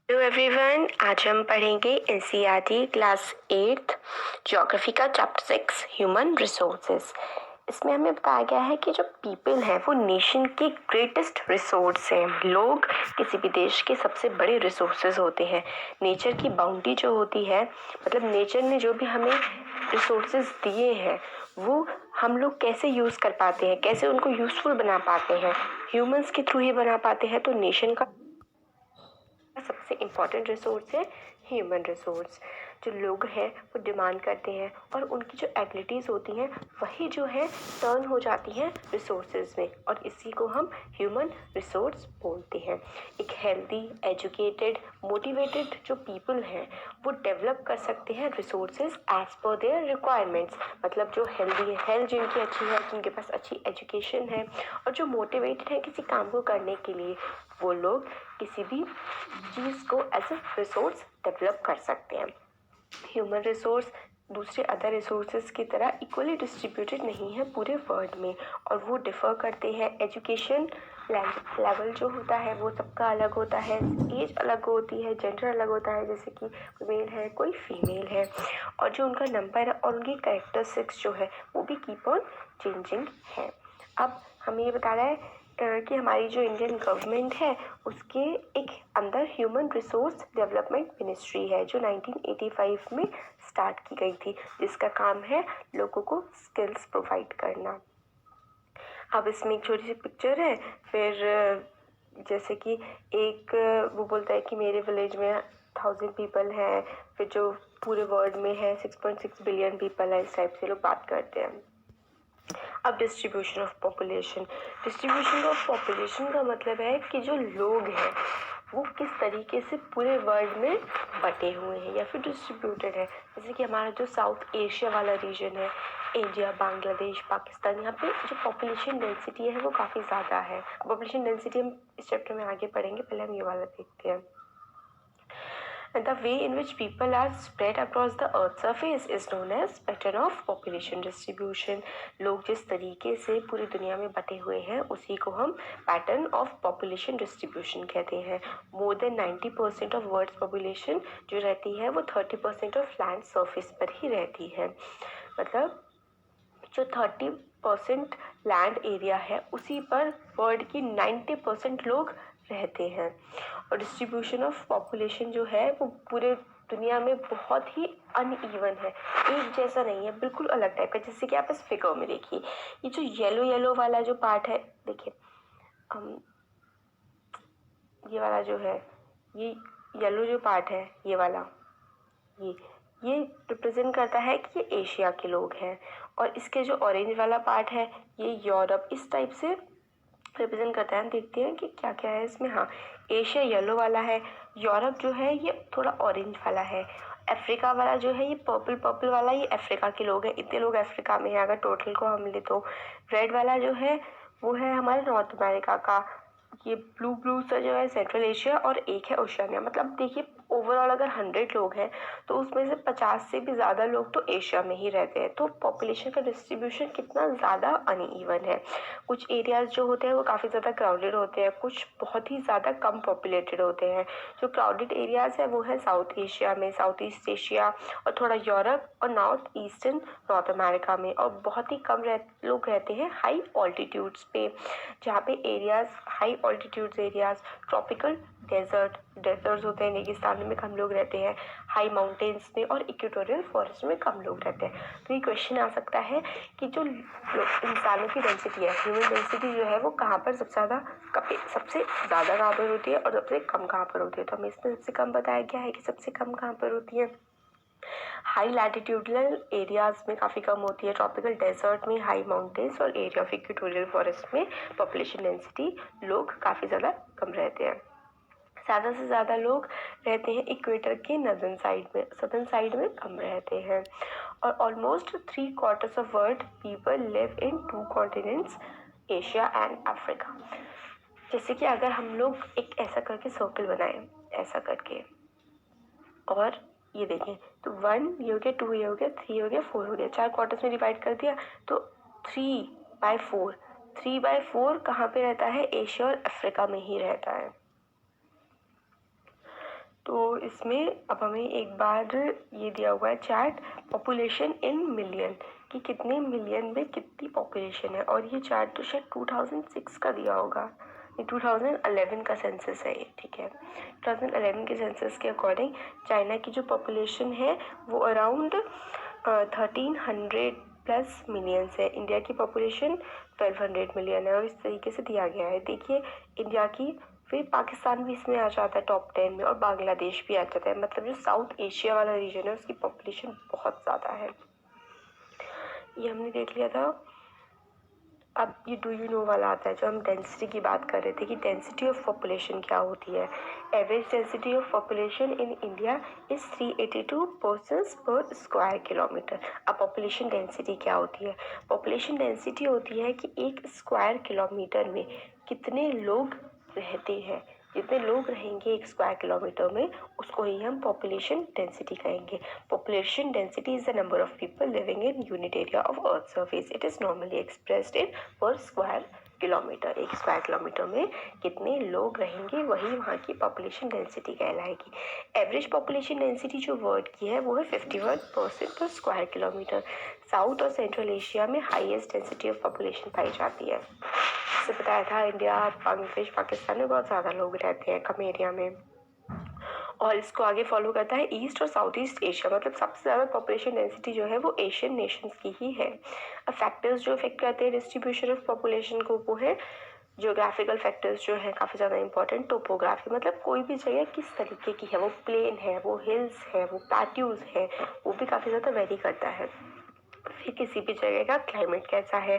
Hello everyone, आज हम पढ़ेंगे एनसीईआरटी क्लास 8 ज्योग्राफी का चैप्टर 6 ह्यूमन रिसोर्सेज। इसमें हमें बताया गया है कि जो पीपल है वो नेशन के ग्रेटेस्ट रिसोर्स हैं। लोग किसी भी देश के सबसे बड़े रिसोर्सेज होते हैं। नेचर की बाउंड्री जो होती है, मतलब नेचर ने जो भी हमें रिसोर्सेज दिए हैं वो हम लोग कैसे यूज़ कर पाते हैं, कैसे उनको यूज़फुल बना पाते हैं, ह्यूमंस के थ्रू ही बना पाते हैं। तो नेशन का सबसे इम्पॉर्टेंट रिसोर्स है ह्यूमन रिसोर्स। जो लोग हैं वो डिमांड करते हैं और उनकी जो एबिलिटीज़ होती हैं वही जो है टर्न हो जाती हैं रिसोर्सेज में, और इसी को हम ह्यूमन रिसोर्स बोलते हैं। एक हेल्दी, एजुकेटेड, मोटिवेटेड जो पीपल हैं वो डेवलप कर सकते हैं resources as per their requirements. मतलब जो हेल्दी है, हेल्थ जिनकी अच्छी है, जिनके पास अच्छी एजुकेशन है और जो मोटिवेटेड है किसी काम को करने के लिए, वो लोग किसी भी चीज़ को एज ए रिसोर्स डेवलप कर सकते हैं। ह्यूमन रिसोर्स दूसरे अदर रिसोर्सेज की तरह इक्वली डिस्ट्रीब्यूटेड नहीं है पूरे वर्ल्ड में, और वो डिफ़र करते हैं। एजुकेशन लेवल जो होता है वो सबका अलग होता है, एज अलग होती है, जेंडर अलग होता है, जैसे कि कोई मेल है कोई फीमेल है, और जो उनका नंबर है और उनकी कैरेक्टरिस्टिक्स जो है वो भी कीप ऑन चेंजिंग है। अब हमें ये बता रहा है कि हमारी जो इंडियन गवर्नमेंट है उसके एक अंदर ह्यूमन रिसोर्स डेवलपमेंट मिनिस्ट्री है जो 1985 में स्टार्ट की गई थी, जिसका काम है लोगों को स्किल्स प्रोवाइड करना। अब इसमें एक छोटी सी पिक्चर है, फिर जैसे कि एक वो बोलता है कि मेरे विलेज में 1000 पीपल हैं, फिर जो पूरे वर्ल्ड में है 6.6 बिलियन पीपल है, इस टाइप से लोग बात करते हैं। अब distribution of population. Distribution of population का मतलब है कि जो लोग हैं वो किस तरीके से पूरे वर्ल्ड में बटे हुए हैं या फिर डिस्ट्रीब्यूटेड है। जैसे कि हमारा जो साउथ एशिया वाला रीजन है, इंडिया, बांग्लादेश, पाकिस्तान, यहाँ पे जो पॉपुलेशन डेंसिटी है वो काफ़ी ज़्यादा है। पॉपुलेशन डेंसिटी हम इस चैप्टर में आगे पढ़ेंगे, पहले हम ये वाला देखते हैं। The way in which people are spread across the earth surface is known as pattern of population distribution. लोग जिस तरीके से पूरी दुनिया में बटे हुए हैं उसी को हम pattern of population distribution कहते हैं। More than 90% of world's population जो रहती है वो 30% of land surface पर ही रहती है। मतलब जो 30% लैंड एरिया है उसी पर वर्ल्ड की 90% लोग रहते हैं। और डिस्ट्रीब्यूशन ऑफ पॉपुलेशन जो है वो पूरे दुनिया में बहुत ही अनइवन है, एक जैसा नहीं है, बिल्कुल अलग टाइप का। जैसे कि आप इस फिगर में देखिए, ये जो येलो येलो वाला जो पार्ट है, देखिए ये वाला जो है, ये येलो जो पार्ट है, ये वाला, ये रिप्रेजेंट करता है कि ये एशिया के लोग हैं, और इसके जो ऑरेंज वाला पार्ट है ये यूरोप, इस टाइप से रिप्रेजेंट करता है। हम देखते हैं कि क्या क्या है इसमें। हाँ, एशिया येलो वाला है, यूरोप जो है ये थोड़ा ऑरेंज वाला है, अफ्रीका वाला जो है ये पर्पल पर्पल वाला, ये अफ्रीका के लोग हैं, इतने लोग अफ्रीका में हैं अगर टोटल को हम ले तो। रेड वाला जो है वो है हमारे नॉर्थ अमेरिका का, ये ब्लू ब्लू सा जो है सेंट्रल एशिया, और एक है ओशियानिया। मतलब देखिए ओवरऑल अगर 100 लोग हैं तो उसमें से 50 से भी ज़्यादा लोग तो एशिया में ही रहते हैं। तो पॉपुलेशन का डिस्ट्रीब्यूशन कितना ज़्यादा अनइवन है। कुछ एरियाज़ जो होते हैं वो काफ़ी ज़्यादा क्राउडेड होते हैं, कुछ बहुत ही ज़्यादा कम पॉपुलेटेड होते हैं। जो क्राउडेड एरियाज़ है वो है साउथ एशिया में, साउथ ईस्ट एशिया, और थोड़ा यूरोप और नॉर्थ ईस्टर्न नॉर्थ अमेरिका में। और बहुत ही कम लोग रहते हैं हाई ऑल्टीट्यूड्स पे, जहाँ पे areas high altitudes areas, tropical deserts होते हैं, रेगिस्तान में कम लोग रहते हैं, हाई माउंटेन्स में और इक्वेटोरियल फॉरेस्ट में कम लोग रहते हैं। तो ये क्वेश्चन आ सकता है कि जो इंसानों की डेंसिटी है, ह्यूमन डेंसिटी जो है वो कहाँ पर सबसे ज़्यादा कहाँ पर होती है और सबसे कम कहाँ पर होती है। तो हमें इसमें सबसे कम बताया गया है कि सबसे कम कहाँ पर होती है, हाई लैटिट्यूडनल एरियाज़ में काफ़ी कम होती है, ट्रॉपिकल डेजर्ट में, हाई माउंटेन्स और एरिया ऑफ इक्वेटोरियल फॉरेस्ट में पॉपुलेशन डेंसिटी लोग काफ़ी ज़्यादा कम रहते हैं। ज़्यादा से ज़्यादा लोग रहते हैं इक्वेटर के नदर्न साइड में, सदर्न साइड में कम रहते हैं। और almost 3/4 of world people live in 2 continents, Asia and Africa. जैसे कि अगर हम लोग एक ऐसा करके सर्कल बनाएं, ऐसा करके, और ये देखें तो 1 ये हो गया, 2 ये हो गया, 3 हो गया, 4 हो गया, 4 क्वार्टर्स में डिवाइड कर दिया, तो 3/4 कहाँ पे रहता है, एशिया और अफ्रीका में ही रहता है। तो इसमें अब हमें एक बार ये दिया हुआ है चार्ट, पॉपुलेशन इन मिलियन, कि कितने मिलियन में कितनी पॉपुलेशन है। और ये चार्ट तो शायद 2006 का दिया होगा, ये 2011 का सेंसस है ये, ठीक है। 2011 के सेंसस के अकॉर्डिंग चाइना की जो पॉपुलेशन है वो अराउंड 1300 प्लस मिलियंस है। इंडिया की पॉपुलेशन 1200 मिलियन है और इस तरीके से दिया गया है। देखिए इंडिया की, फिर पाकिस्तान भी इसमें आ जाता है टॉप 10 में और बांग्लादेश भी आ जाता है। मतलब जो साउथ एशिया वाला रीजन है उसकी पॉपुलेशन बहुत ज़्यादा है। ये हमने देख लिया था। अब ये डू यू नो वाला आता है, जो हम डेंसिटी की बात कर रहे थे कि डेंसिटी ऑफ पॉपुलेशन क्या होती है। Average density of population in India is 382 persons पर स्क्वायर किलोमीटर। अब पॉपुलेशन डेंसिटी क्या होती है? पॉपुलेशन डेंसिटी होती है कि एक स्क्वायर किलोमीटर में कितने लोग रहते हैं। जितने लोग रहेंगे एक स्क्वायर किलोमीटर में उसको ही हम पॉपुलेशन डेंसिटी कहेंगे। Population density is the number of people living in unit area of earth surface. It is normally expressed in per square kilometre. एक स्क्वायर किलोमीटर में कितने लोग रहेंगे वही वहाँ की पॉपुलेशन डेंसिटी कहलाएगी। एवरेज पॉपुलेशन डेंसिटी जो वर्ल्ड की है वो है 51% पर स्क्वायर किलोमीटर। साउथ और सेंट्रल एशिया में हाईएस्ट डेंसिटी ऑफ पॉपुलेशन पाई जाती है। जैसे बताया था इंडिया, बांग्लादेश, पाकिस्तान में बहुत ज़्यादा लोग रहते हैं कम एरिया में। और इसको आगे फॉलो करता है ईस्ट और साउथ ईस्ट एशिया। मतलब सबसे ज़्यादा पॉपुलेशन डेंसिटी जो है वो एशियन नेशंस की ही है। अब फैक्टर्स जो इफेक्ट करते हैं डिस्ट्रीब्यूशन ऑफ पॉपुलेशन को वो है जियोग्राफिकल फैक्टर्स जो है काफ़ी ज़्यादा इंपॉर्टेंट। टोपोग्राफी मतलब कोई भी जगह किस तरीके की है, वो प्लेन है, वो हिल्स है, वो प्लेट्यूज है, वो भी काफ़ी ज़्यादा वेरी करता है। फिर किसी भी जगह का क्लाइमेट कैसा है,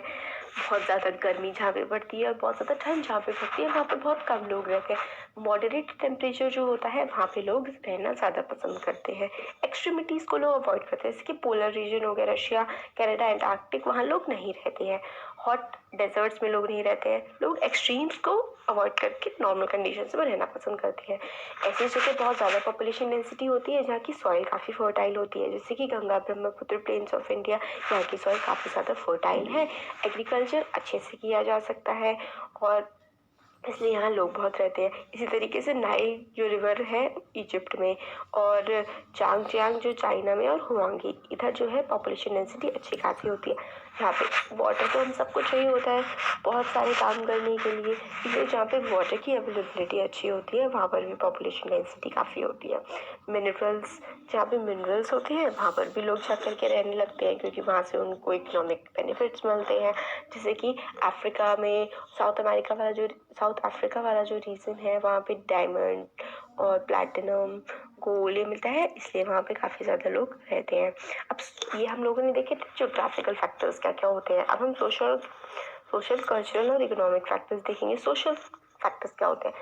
बहुत ज़्यादा गर्मी जहाँ पे पड़ती है और बहुत ज़्यादा ठंड जहाँ पे पड़ती है वहाँ पे बहुत कम लोग रहते हैं। मॉडरेट टेम्परेचर जो होता है वहाँ पे लोग रहना ज़्यादा पसंद करते हैं। एक्सट्रीमिटीज़ को लोग अवॉइड करते हैं, जैसे कि पोलर रीजन हो गया, रशिया, कनाडा, एंटार्क्टिक, वहाँ लोग नहीं रहते हैं। हॉट डेजर्ट्स में लोग नहीं रहते हैं। लोग एक्सट्रीम्स को अवॉइड करके नॉर्मल कंडीशंस में रहना पसंद करते हैं। ऐसी जगह बहुत ज़्यादा पॉपुलेशन डेंसिटी होती है जहाँ की सॉइल काफ़ी फर्टाइल होती है, जैसे कि Ganga Brahmaputra plains of India, यहाँ की सॉइल काफ़ी ज़्यादा फर्टाइल है। एग्रीकल्चर अच्छे से किया जा सकता है और इसलिए यहाँ लोग बहुत रहते हैं। इसी तरीके से नाइल जो रिवर है इजिप्ट में, और चांगजियांग जो चाइना में, और हुआंगी इधर जो है पॉपुलेशन डेंसिटी अच्छी खासी होती है। यहाँ पे वाटर तो हम सबको चाहिए होता है बहुत सारे काम करने के लिए, इसलिए जहाँ पे वाटर की अवेलेबिलिटी अच्छी होती है वहाँ पर भी पॉपुलेशन डेंसिटी काफ़ी होती है। मिनरल्स, जहाँ पे मिनरल्स होते हैं वहाँ पर भी लोग जा कर के रहने लगते हैं क्योंकि वहाँ से उनको इकोनॉमिक बेनिफिट्स मिलते हैं। जैसे कि अफ्रीका में, साउथ अफ्रीका वाला जो रीजन है वहाँ पे डायमंड और प्लैटिनम, गोल्ड ये मिलता है, इसलिए वहाँ पे काफ़ी ज़्यादा लोग रहते हैं। अब ये हम लोगों ने देखे थे ज्योग्राफिकल फैक्टर्स क्या क्या होते हैं। अब हम सोशल, कल्चरल और इकोनॉमिक फैक्टर्स देखेंगे। सोशल फैक्टर्स क्या होते हैं?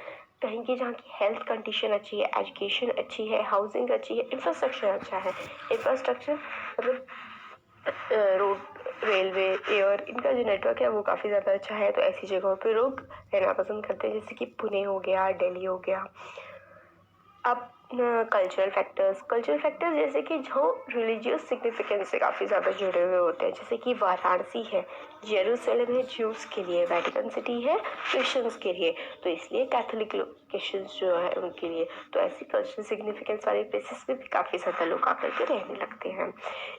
कहीं की जहाँ की हेल्थ कंडीशन अच्छी है, एजुकेशन अच्छी है, हाउसिंग अच्छी है, इंफ्रास्ट्रक्चर अच्छा है। इंफ्रास्ट्रक्चर मतलब रोड, रेलवे, एयर, इनका जो नेटवर्क है वो काफ़ी ज़्यादा अच्छा है, तो ऐसी जगहों पे लोग रहना पसंद करते हैं, जैसे कि पुणे हो गया, दिल्ली हो गया। अब कल्चरल फैक्टर्स जैसे कि जो रिलीजियस सिग्निफिकेंस से काफ़ी ज़्यादा जुड़े हुए होते हैं, जैसे कि वाराणसी है, जेरूसलम है ज्यूस के लिए, वेटिकन सिटी है क्रिश्चियंस के लिए, तो इसलिए कैथोलिक क्रिश्चियंस जो है उनके लिए। तो ऐसी कल्चरल सिग्निफिकेंस वाले प्लेसेस पे भी काफ़ी ज़्यादा लोग आकर के रहने लगते हैं।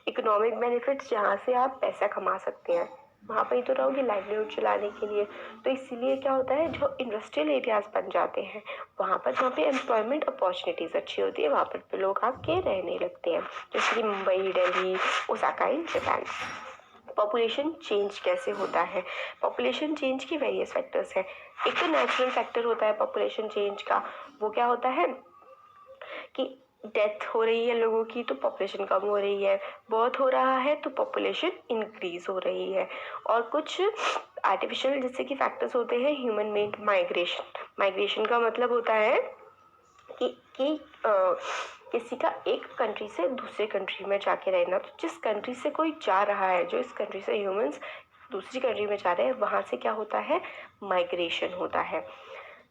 इकोनॉमिक बेनिफिट्स, जहाँ से आप पैसा कमा सकते हैं वहाँ पर ही तो रहोगे लाइवलीहुड चलाने के लिए। तो इसीलिए क्या होता है, जो इंडस्ट्रियल एरियाज बन जाते हैं वहाँ पर, जहाँ पे एम्प्लॉयमेंट अपॉर्चुनिटीज़ अच्छी होती है वहाँ पर लोग आके रहने लगते हैं, जैसे कि Mumbai, Delhi, Osaka in Japan. Population change कैसे होता है? पॉपुलेशन चेंज की वेरियस फैक्टर्स हैं। एक तो नेचुरल फैक्टर होता है पॉपुलेशन चेंज का, वो क्या होता है कि डेथ हो रही है लोगों की तो पॉपुलेशन कम हो रही है, बर्थ हो रहा है तो पॉपुलेशन इंक्रीज हो रही है। और कुछ आर्टिफिशियल जैसे कि फैक्टर्स होते हैं, ह्यूमन मेड माइग्रेशन का मतलब होता है कि किसी का एक कंट्री से दूसरे कंट्री में जाके रहना। तो जिस कंट्री से कोई जा रहा है, जो इस कंट्री से ह्यूमंस दूसरी कंट्री में जा रहे हैं, वहाँ से क्या होता है, माइग्रेशन होता है।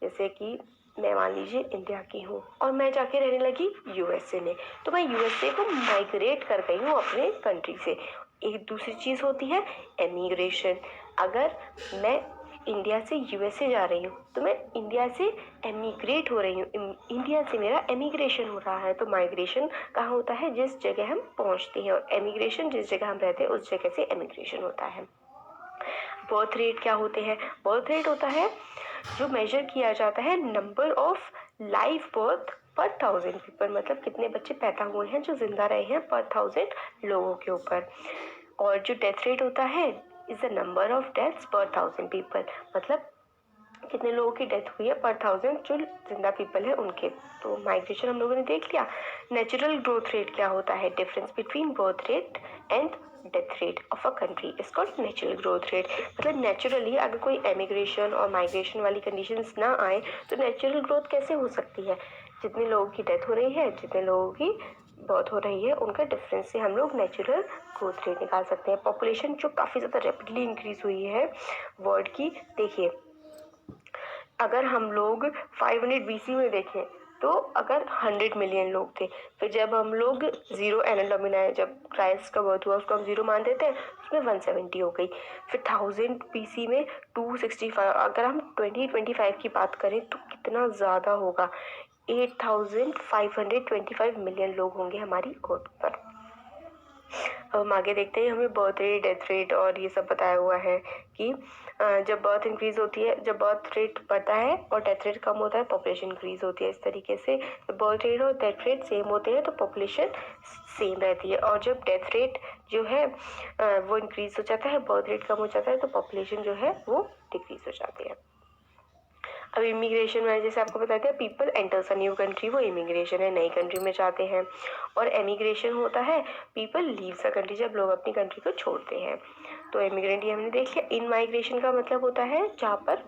जैसे कि मैं मान लीजिए इंडिया की हूँ और मैं जाके रहने लगी यूएसए में, तो मैं यूएसए को माइग्रेट कर गई हूँ अपने कंट्री से। एक दूसरी चीज़ होती है एमिग्रेशन। अगर मैं इंडिया से यूएसए जा रही हूँ तो मैं इंडिया से एमिग्रेट हो रही हूँ, इंडिया से मेरा एमिग्रेशन हो रहा है। तो माइग्रेशन कहाँ होता है? जिस जगह हम पहुँचते हैं, और एमिग्रेशन जिस जगह हम रहते हैं उस जगह से एमिग्रेशन होता है। बर्थ रेट क्या होते हैं? बर्थ रेट होता है जो मेजर किया जाता है नंबर ऑफ लाइव बर्थ पर 1000 पीपल, मतलब कितने बच्चे पैदा हुए हैं जो जिंदा रहे हैं पर 1000 लोगों के ऊपर। और जो डेथ रेट होता है is the number of deaths पर 1000 पीपल, मतलब कितने लोगों की डेथ हुई है पर 1000 जो जिंदा पीपल है उनके। तो माइग्रेशन हम लोगों ने देख लिया। नेचुरल ग्रोथ रेट क्या होता है? Difference between birth rate and death rate of a country is called natural growth rate. मतलब नेचुरली अगर कोई एमिग्रेशन और माइग्रेशन वाली कंडीशंस ना आए तो नेचुरल ग्रोथ कैसे हो सकती है? जितने लोगों की डेथ हो रही है, जितने लोगों की बर्थ हो रही है, उनका डिफरेंस से हम लोग नेचुरल ग्रोथ रेट निकाल सकते हैं। पॉपुलेशन जो काफ़ी ज़्यादा रैपिडली इंक्रीज हुई है वर्ल्ड की, देखिए अगर हम लोग 500 BC में देखें तो अगर 100 मिलियन लोग थे, फिर जब हम लोग जीरो एनल बनाए, जब क्राइस्ट का बर्थ हुआ उसको हम जीरो मान देते हैं, उसमें 170 हो गई। फिर 1000 BC में 265, अगर हम 2025 की बात करें तो कितना ज़्यादा होगा, 8525 मिलियन लोग होंगे हमारी अर्थ पर। अब हम आगे देखते हैं, हमें बर्थ रेट, डेथ रेट और ये सब बताया हुआ है कि जब बर्थ इंक्रीज होती है, जब बर्थ रेट बढ़ता है और डेथ रेट कम होता है, पॉपुलेशन इंक्रीज होती है। इस तरीके से जब बर्थ रेट और डेथ रेट सेम होते हैं तो पॉपुलेशन सेम रहती है, और जब डेथ रेट जो है वो इंक्रीज हो जाता है, बर्थ रेट कम हो जाता है, तो पॉपुलेशन जो है वो डिक्रीज हो जाती है। अब इमिग्रेशन में जैसे आपको बताया था, people enters a new country, वो इमिग्रेशन है, नई कंट्री में जाते हैं। और एमिग्रेशन होता है पीपल लीव्स अ कंट्री, जब लोग अपनी कंट्री को छोड़ते हैं। तो इमिग्रेंट ये हमने देख लिया। इन माइग्रेशन का मतलब होता है जहाँ पर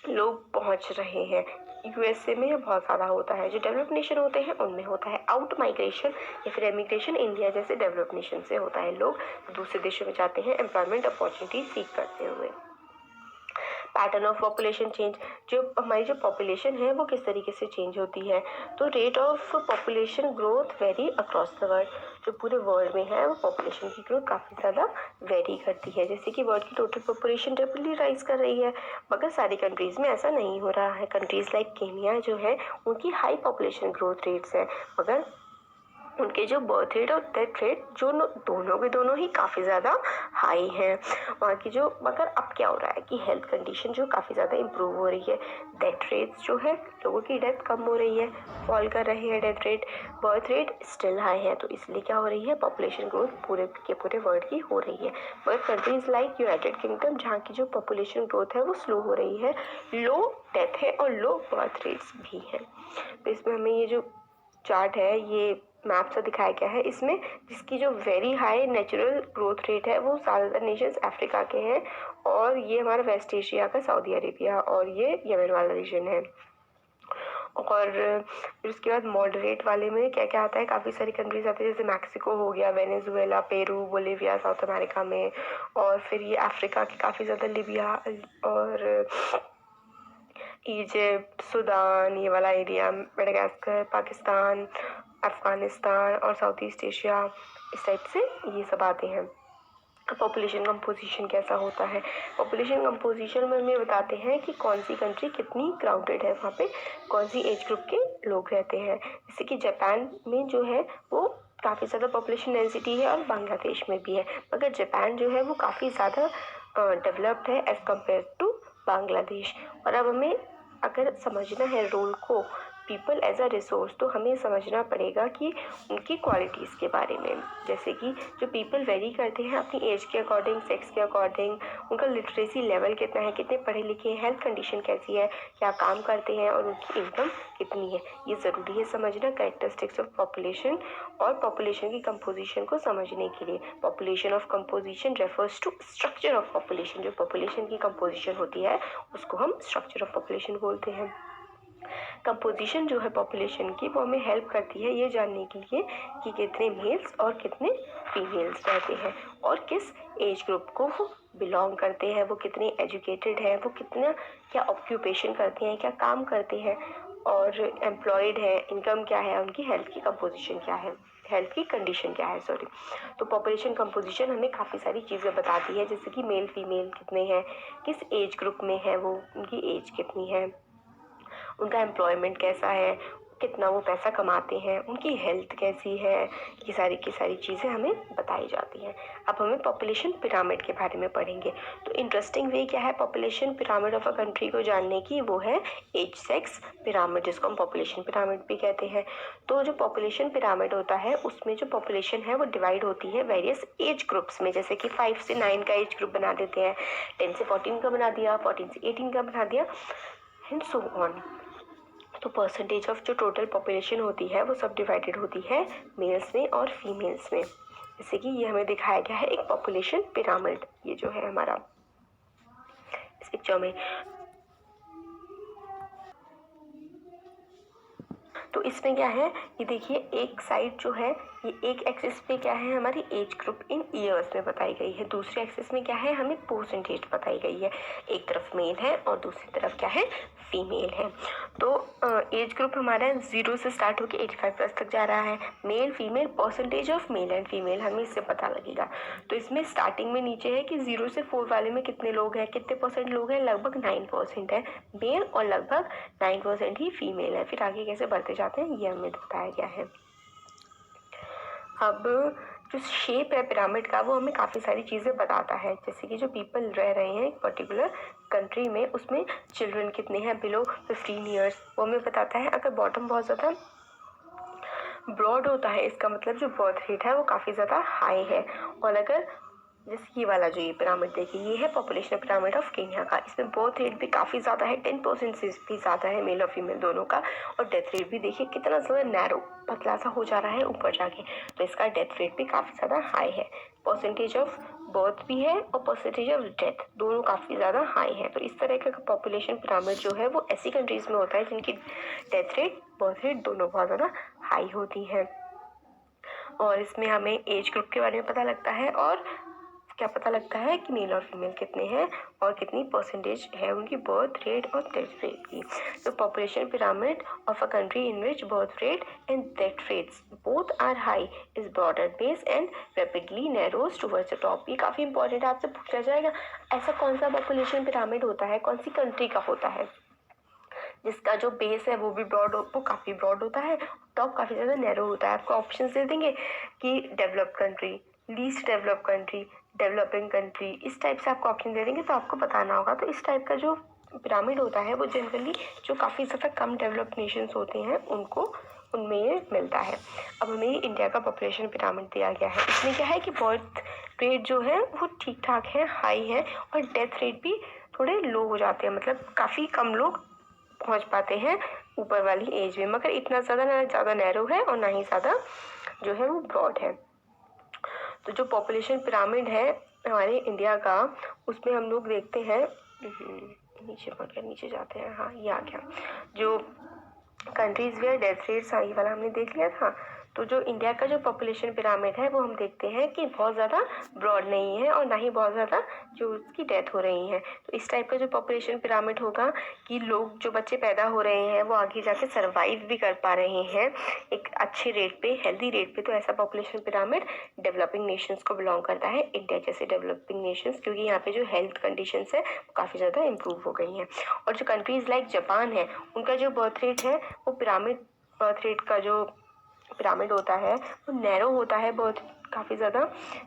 लोग पहुँच रहे हैं। यूएसए में बहुत ज़्यादा होता है, जो डेवलप नेशन होते हैं उनमें होता है। आउट माइग्रेशन या फिर एमिग्रेशन इंडिया जैसे डेवलप नेशन से होता है, लोग दूसरे देशों में जाते हैं एम्प्लॉयमेंट अपॉर्चुनिटी सीख करते हुए। पैटर्न ऑफ पॉपुलेशन चेंज, जो हमारी जो पॉपुलेशन है वो किस तरीके से चेंज होती है। तो rate of population growth vary across the world, जो पूरे वर्ल्ड में है वो पॉपुलेशन की ग्रोथ काफ़ी ज़्यादा वेरी करती है। जैसे कि वर्ल्ड की टोटल पॉपुलेशन रैपिडली राइज कर रही है, मगर सारी कंट्रीज़ में ऐसा नहीं हो रहा है। कंट्रीज़ लाइक केन्या जो है उनकी हाई पॉपुलेशन ग्रोथ रेट्स है, मगर उनके जो बर्थ रेट और डेथ रेट जो दोनों के दोनों ही काफ़ी ज़्यादा हाई हैं। वहाँ की जो, मगर अब क्या हो रहा है कि हेल्थ कंडीशन जो काफ़ी ज़्यादा इम्प्रूव हो रही है, डेथ रेट्स जो है लोगों की डेथ कम हो रही है, फॉल कर रही है death rate, birth rate still high है। तो इसलिए क्या हो रही है, पॉपुलेशन ग्रोथ पूरे के पूरे वर्ल्ड की हो रही है। मगर कंट्रीज़ लाइक यूनाइटेड किंगडम जहाँ की जो पॉपुलेशन ग्रोथ है वो स्लो हो रही है, लो डेथ है और लो बर्थ रेट्स भी हैं। तो इसमें हमें ये जो चार्ट है, ये मैप सा दिखाया गया है, इसमें जिसकी जो very high natural growth rate है वो ज़्यादातर नेशंस अफ्रीका के हैं, और ये हमारा वेस्ट एशिया का सऊदी अरेबिया और ये यमन वाला रीजन है। और फिर उसके बाद मॉडरेट वाले में क्या क्या आता है, काफ़ी सारी कंट्रीज आती है, जैसे मैक्सिको हो गया, Venezuela, Peru, Bolivia south America में, और फिर ये अफ्रीका के काफ़ी ज़्यादा लिबिया और इजिप्ट, सूडान, ये वाला एरिया, मेडागास्कर, पाकिस्तान, अफ़गानिस्तान और साउथ ईस्ट एशिया, इस टाइप से ये सब आते हैं। पॉपुलेशन कंपोजिशन कैसा होता है, पॉपुलेशन कंपोजिशन में हमें बताते हैं कि कौन सी कंट्री कितनी क्राउडेड है, वहाँ पे कौन सी एज ग्रुप के लोग रहते हैं। जैसे कि जापान में जो है वो काफ़ी ज़्यादा पॉपुलेशन डेंसिटी है, और बांग्लादेश में भी है, मगर जापान जो है वो काफ़ी ज़्यादा डेवलप्ड है एज़ कम्पेयर टू बांग्लादेश। और अब हमें अगर समझना है रोल को पीपल एज अ रिसोर्स, तो हमें समझना पड़ेगा कि उनकी क्वालिटीज़ के बारे में। जैसे कि जो पीपल वेरी करते हैं अपनी एज के अकॉर्डिंग, सेक्स के अकॉर्डिंग, उनका लिटरेसी लेवल कितना है, कितने पढ़े लिखे हैं, हेल्थ कंडीशन कैसी है, क्या काम करते हैं और उनकी इनकम कितनी है, ये ज़रूरी है समझना कैरेक्टरिस्टिक्स ऑफ पॉपुलेशन और पॉपुलेशन की कंपोजिशन को समझने के लिए। Population of composition refers to structure of population, जो पॉपुलेशन की कंपोजिशन होती है उसको हम स्ट्रक्चर ऑफ पॉपुलेशन बोलते हैं। कंपोजिशन जो है पॉपुलेशन की वो हमें हेल्प करती है ये जानने के लिए कि कितने मेल्स और कितने फीमेल्स रहते हैं, और किस एज ग्रुप को वो बिलोंग करते हैं, वो कितने एजुकेटेड हैं, वो कितना क्या ऑक्यूपेशन करते हैं, क्या काम करते हैं, और एम्प्लॉयड है, इनकम क्या है, उनकी हेल्थ की कंपोजिशन क्या है। हेल्थ की कंडीशन क्या है, सॉरी। तो पॉपुलेशन कंपोजिशन हमें काफ़ी सारी चीज़ें बताती है, जैसे कि मेल फीमेल कितने हैं, किस एज ग्रुप में है वो, उनकी एज कितनी है, उनका एम्प्लॉयमेंट कैसा है, कितना वो पैसा कमाते हैं, उनकी हेल्थ कैसी है, ये सारी की सारी चीज़ें हमें बताई जाती हैं। अब हमें पॉपुलेशन पिरामिड के बारे में पढ़ेंगे। तो इंटरेस्टिंग वे क्या है population pyramid of a country को जानने की, वो है एज सेक्स पिरामिड, जिसको हम पॉपुलेशन पिरामिड भी कहते हैं। तो जो पॉपुलेशन पिरामिड होता है उसमें जो पॉपुलेशन है वो डिवाइड होती है वेरियस एज ग्रुप्स में, जैसे कि 5 से 9 का एज ग्रुप बना देते हैं, 10 से 14 का बना दिया, 14 से 18 का बना दिया, एंड सो ऑन। तो परसेंटेज ऑफ जो टोटल पॉपुलेशन होती है वो सब डिवाइडेड होती है मेल्स में और फीमेल्स में, जैसे कि ये हमें दिखाया गया है एक पॉपुलेशन पिरामिड, ये जो है हमारा इस पिक्चर में। तो इसमें क्या है, ये देखिए एक साइड जो है, ये एक एक्सिस पे क्या है हमारी एज ग्रुप इन ईयर्स में बताई गई है, दूसरे एक्सिस में क्या है हमें परसेंटेज बताई गई है। एक तरफ मेल है और दूसरी तरफ क्या है फीमेल है। तो एज ग्रुप हमारा 0 से स्टार्ट होकर 85 प्लस तक जा रहा है। Male female percentage of male and female हमें इससे पता लगेगा। तो इसमें स्टार्टिंग में नीचे है कि 0 से 4 वाले में कितने लोग हैं, कितने परसेंट लोग हैं, लगभग 9% है मेल और लगभग 9% ही फीमेल है। फिर आगे कैसे बढ़ते जाते हैं ये हमें बताया गया है। अब जो शेप है पिरामिड का वो हमें काफ़ी सारी चीज़ें बताता है, जैसे कि जो पीपल रह रहे हैं एक पर्टिकुलर कंट्री में उसमें चिल्ड्रन कितने हैं बिलो 15 ईयर्स, वो हमें बताता है। अगर बॉटम बहुत ज़्यादा ब्रॉड होता है इसका मतलब जो बर्थ रेट है वो काफ़ी ज़्यादा हाई है। और अगर जैसे ये वाला जो ये पिरामिड देखिए, ये है पॉपुलेशन पिरामिड ऑफ केन्या का, इसमें बर्थ रेट भी काफ़ी ज़्यादा है, 10% से भी ज़्यादा है मेल और फीमेल दोनों का। और डेथ रेट भी देखिए कितना ज़्यादा नैरो पतला सा हो जा रहा है ऊपर जाके, तो इसका डेथ रेट भी काफ़ी ज़्यादा हाई है। परसेंटेज ऑफ बर्थ भी है और परसेंटेज ऑफ डेथ दोनों काफ़ी ज़्यादा हाई है। तो इस तरह का पॉपुलेशन पिरामिड जो है वो ऐसी कंट्रीज़ में होता है जिनकी डेथ रेट बर्थ रेट दोनों बहुत ज़्यादा हाई होती हैं। और इसमें हमें एज ग्रुप के बारे में पता लगता है और क्या पता लगता है कि मेल और फीमेल कितने हैं और कितनी परसेंटेज है उनकी बर्थ रेट और डेथ रेट की। तो population pyramid of a country in which birth rate and death rates both are high is broader base and rapidly narrows towards the top. ये काफ़ी इंपॉर्टेंट आपसे पूछा जाएगा, ऐसा कौन सा पॉपुलेशन पिरामिड होता है, कौन सी कंट्री का होता है जिसका जो बेस है वो भी ब्रॉड वो काफ़ी ब्रॉड होता है, टॉप काफ़ी ज़्यादा नैरो होता है। आपको ऑप्शन दे देंगे कि developed country, least developed country, developing country, इस टाइप से आपको ऑप्शन दे देंगे तो आपको बताना होगा। तो इस टाइप का जो पिरामिड होता है वो जनरली जो काफ़ी ज़्यादा कम डेवलप्ड नेशंस होते हैं उनको उनमें ये मिलता है। अब हमें इंडिया का पॉपुलेशन पिरामिड दिया गया है, इसमें क्या है कि बर्थ रेट जो है वो ठीक ठाक है, हाई है, और डेथ रेट भी थोड़े लो हो जाते हैं, मतलब काफ़ी कम लोग पहुंच पाते हैं ऊपर वाली एज में, मगर इतना ज़्यादा ना ज़्यादा नैरो है और ना ही ज़्यादा जो है वो ब्रॉड है। तो जो पॉपुलेशन पिरामिड है हमारे इंडिया का उसमें हम लोग देखते हैं, नीचे पढ़कर नीचे जाते हैं, हाँ ये आ गया, जो कंट्रीज़ वेयर डेथ रेट्स ये वाला हमने देख लिया था। तो जो इंडिया का जो पॉपुलेशन पिरामिड है वो हम देखते हैं कि बहुत ज़्यादा ब्रॉड नहीं है और ना ही बहुत ज़्यादा जो उसकी डेथ हो रही है। तो इस टाइप का जो पॉपुलेशन पिरामिड होगा कि लोग जो बच्चे पैदा हो रहे हैं वो आगे जाके सर्वाइव भी कर पा रहे हैं एक अच्छे रेट पे, हेल्दी रेट पे, तो ऐसा पॉपुलेशन पिरामिड डेवलपिंग नेशंस को बिलोंग करता है, इंडिया जैसे डेवलपिंग नेशंस, क्योंकि यहाँ पे जो हेल्थ कंडीशंस है वो काफ़ी ज़्यादा इम्प्रूव हो गई हैं। और जो कंट्रीज़ लाइक जापान है उनका जो बर्थ रेट है वो पिरामिड बर्थ रेट का जो पिरामिड होता है वो नैरो होता है बहुत काफ़ी ज़्यादा,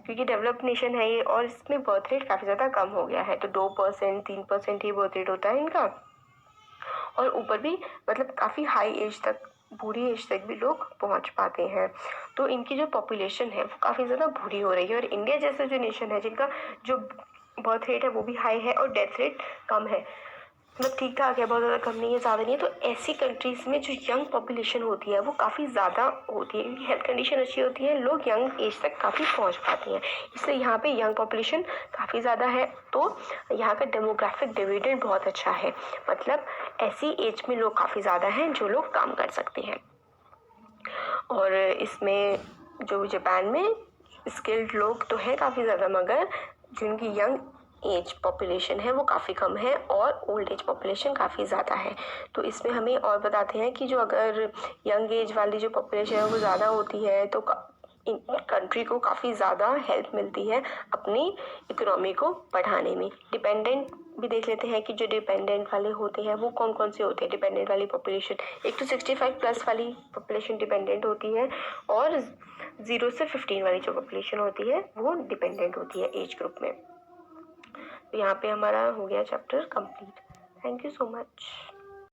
क्योंकि डेवलप्ड नेशन है ये और इसमें बर्थ रेट काफ़ी ज़्यादा कम हो गया है। तो 2% 3% ही बर्थ रेट होता है इनका, और ऊपर भी मतलब काफ़ी हाई एज तक, बूढ़ी एज तक भी लोग पहुंच पाते हैं। तो इनकी जो पॉपुलेशन है वो काफ़ी ज़्यादा बूढ़ी हो रही है। और इंडिया जैसा जो नेशन है जिनका जो बर्थ रेट है वो भी हाई है और डेथ रेट कम है, मतलब ठीक ठाक है, बहुत ज़्यादा कम नहीं है, ज़्यादा नहीं है, तो ऐसी कंट्रीज़ में जो यंग पॉपुलेशन होती है वो काफ़ी ज़्यादा होती है, क्योंकि हेल्थ कंडीशन अच्छी होती है, लोग यंग एज तक काफ़ी पहुंच पाते हैं, इसलिए यहाँ पे यंग पॉपुलेशन काफ़ी ज़्यादा है। तो यहाँ का डेमोग्राफिक डिविडेंड बहुत अच्छा है, मतलब ऐसी एज में लोग काफ़ी ज़्यादा हैं जो लोग काम कर सकते हैं। और इसमें जो जापान में स्किल्ड लोग तो हैं काफ़ी ज़्यादा, मगर जिनकी यंग एज पॉपुलेशन है वो काफ़ी कम है और ओल्ड एज पॉपुलेशन काफ़ी ज़्यादा है। तो इसमें हमें और बताते हैं कि जो अगर यंग एज वाली जो पॉपुलेशन है वो ज़्यादा होती है तो कंट्री को काफ़ी ज़्यादा हेल्प मिलती है अपनी इकोनॉमी को बढ़ाने में। डिपेंडेंट भी देख लेते हैं कि जो डिपेंडेंट वाले होते हैं वो कौन कौन से होते हैं। डिपेंडेंट वाली पॉपुलेशन, एक तो 65 प्लस वाली पॉपुलेशन डिपेंडेंट होती है और 0 से 15 वाली जो पॉपुलेशन होती है वो डिपेंडेंट होती है एज ग्रुप में। तो यहाँ पे हमारा हो गया chapter complete. Thank you so much.